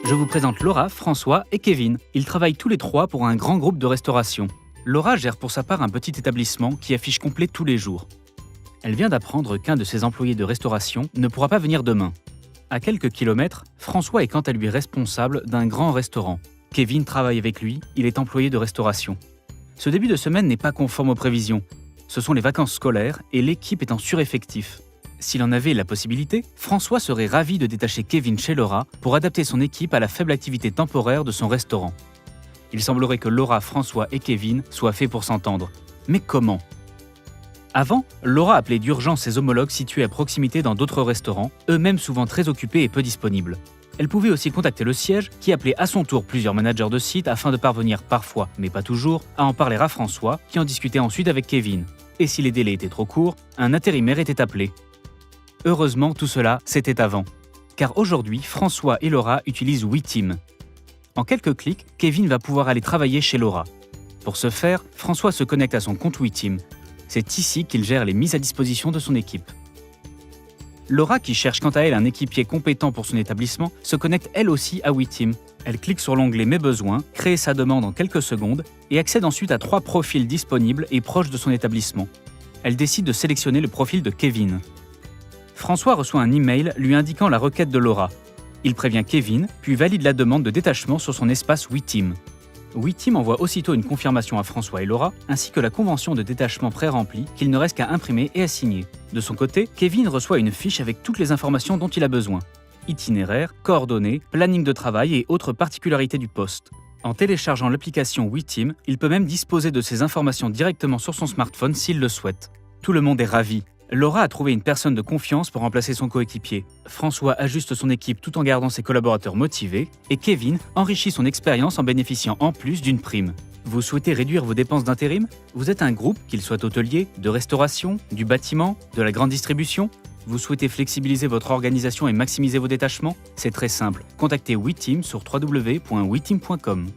je vous présente Laura, François et Kevin. Ils travaillent tous les trois pour un grand groupe de restauration. Laura gère pour sa part un petit établissement qui affiche complet tous les jours. Elle vient d'apprendre qu'un de ses employés de restauration ne pourra pas venir demain. À quelques kilomètres, François est quant à lui responsable d'un grand restaurant. Kevin travaille avec lui, il est employé de restauration. Ce début de semaine n'est pas conforme aux prévisions. Ce sont les vacances scolaires et l'équipe est en sureffectif. S'il en avait la possibilité, François serait ravi de détacher Kevin chez Laura pour adapter son équipe à la faible activité temporaire de son restaurant. Il semblerait que Laura, François et Kevin soient faits pour s'entendre. Mais comment ? Avant, Laura appelait d'urgence ses homologues situés à proximité dans d'autres restaurants, eux-mêmes souvent très occupés et peu disponibles. Elle pouvait aussi contacter le siège, qui appelait à son tour plusieurs managers de site afin de parvenir parfois, mais pas toujours, à en parler à François, qui en discutait ensuite avec Kevin. Et si les délais étaient trop courts, un intérimaire était appelé. Heureusement, tout cela, c'était avant. Car aujourd'hui, François et Laura utilisent WeTeam. En quelques clics, Kevin va pouvoir aller travailler chez Laura. Pour ce faire, François se connecte à son compte WeTeam. C'est ici qu'il gère les mises à disposition de son équipe. Laura, qui cherche quant à elle un équipier compétent pour son établissement, se connecte elle aussi à WeTeam. Elle clique sur l'onglet « Mes besoins », crée sa demande en quelques secondes et accède ensuite à 3 profils disponibles et proches de son établissement. Elle décide de sélectionner le profil de Kevin. François reçoit un email lui indiquant la requête de Laura. Il prévient Kevin, puis valide la demande de détachement sur son espace WeTeam. WeTeam envoie aussitôt une confirmation à François et Laura, ainsi que la convention de détachement pré-remplie qu'il ne reste qu'à imprimer et à signer. De son côté, Kevin reçoit une fiche avec toutes les informations dont il a besoin. Itinéraire, coordonnées, planning de travail et autres particularités du poste. En téléchargeant l'application WeTeam, il peut même disposer de ces informations directement sur son smartphone s'il le souhaite. Tout le monde est ravi. Laura a trouvé une personne de confiance pour remplacer son coéquipier. François ajuste son équipe tout en gardant ses collaborateurs motivés. Et Kevin enrichit son expérience en bénéficiant en plus d'une prime. Vous souhaitez réduire vos dépenses d'intérim ? Vous êtes un groupe, qu'il soit hôtelier, de restauration, du bâtiment, de la grande distribution ? Vous souhaitez flexibiliser votre organisation et maximiser vos détachements ? C'est très simple. Contactez WeTeam sur www.weteam.com.